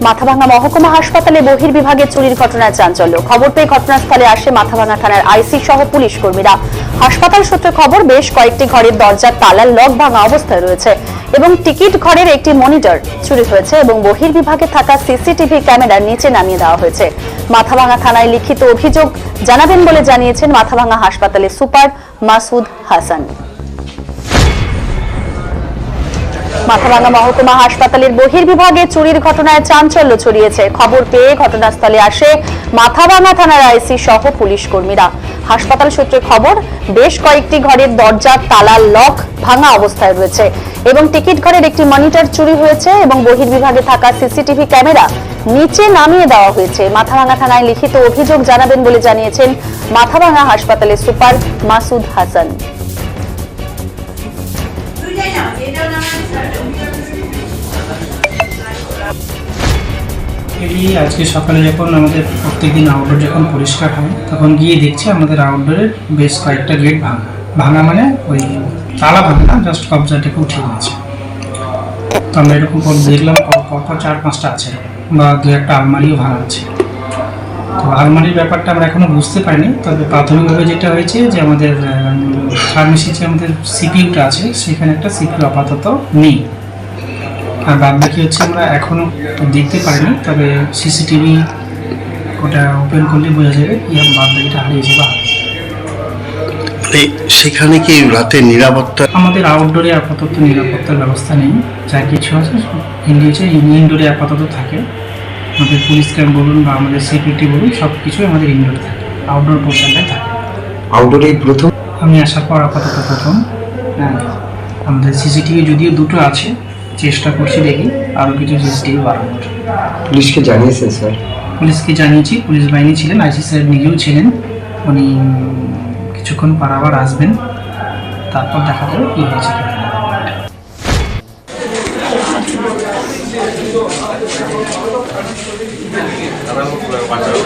মাথাভাঙা মহকুমা হাসপাতালে বহির্বিভাগে চুরির ঘটনায় চাঞ্চল্য। খবর পেয়ে ঘটনাস্থলে আসে মাথাভাঙা থানার আইসি সহ পুলিশ কর্মীরা। হাসপাতাল সূত্রে খবর, বেশ কয়েকটি ঘরের দরজার তালার লক ভাঙা অবস্থায় রয়েছে এবং টিকিট ঘরের একটি মনিটর চুরি হয়েছে এবং বহির্বিভাগে থাকা সিসিটিভি ক্যামেরার নিচে নামিয়ে দেওয়া হয়েছে। মাথাভাঙা থানায় লিখিত অভিযোগ জানাবেন বলে জানিয়েছেন মাথাভাঙা হাসপাতালের সুপার মাসুদ হাসান। মাথাভাঙা মহকুমা হাসপাতালের বহির্বিভাগে চুরির ঘটনায় চাঞ্চল্য ছড়িয়েছে। খবর পেয়ে ঘটনাস্থলে আসে মাথাভাঙা থানার আইসি সহ পুলিশ কর্মীরা। হাসপাতাল সূত্রে খবর, বেশ কয়েকটি ঘরের দরজার তালার লক ভাঙা অবস্থায় রয়েছে এবং টিকিট ঘরের একটি মনিটর চুরি হয়েছে এবং বহির্বিভাগে থাকা সিসিটিভি ক্যামেরা নিচে নামিয়ে দেওয়া হয়েছে। মাথাভাঙা থানায় লিখিত অভিযোগ জানাবেন বলে জানিয়েছেন মাথাভাঙা হাসপাতালের সুপার মাসুদ হাসান। আজকে সকালে যখন আমাদের প্রত্যেকদিন আউটডোর যখন পরিষ্কার হয় তখন গিয়ে দেখছি আমাদের আউটডোরের বেশ কয়েকটা গেট ভাঙা মানে ওই তালা ভাঙা না, জাস্ট কবজাটাকে উঠে গেছে। তো আমরা এরকম দেখলাম পরপর 4-5টা আছে বা 2-একটা আলমারিও ভাঙা আছে। তো আলমারির ব্যাপারটা আমরা এখনো বুঝতে পারিনি, তবে প্রাথমিকভাবে যেটা হয়েছে যে আমাদের ফার্মেসি যে আমাদের সিপিইউটা আছে সেখানে একটা সিপিইউ আপাতত নেই, আর বাদ বাকি হচ্ছে আমরা এখনো দেখতে পারিনি, তবে সিসিটিভি ওটা ওপেন করলে বোঝা যাবে কি বাদ বাকিটা হারিয়েছে বা সেখানে কি রাতে নিরাপত্তা? আমাদের আউটডোরে আপাতত নিরাপত্তার ব্যবস্থা নেই, যা কিছু আছে ইনডোরে আপাতত থাকে। আমাদের পুলিশ ক্যাম্প বলুন বা আমাদের সিকিউরিটি বলুন, সব কিছুই আমাদের ইনডোরে থাকে, আউটডোর পোর্শনটাই থাকে। আউটডোরে প্রথম আমি আসার পর আপাতত প্রথম। আমাদের সিসিটিভি যদিও 2টো আছে, চেষ্টা করছি দেখি আরও কিছু সিসিটিভি বাড়ানোর। পুলিশকে জানিয়েছেন স্যার? পুলিশকে জানিয়েছি, পুলিশ বাহিনী ছিলেন, আইসি স্যার নিজেও ছিলেন। উনি কিছুক্ষণ পর আবার আসবেন, তারপর দেখা যাবে কী হয়েছে।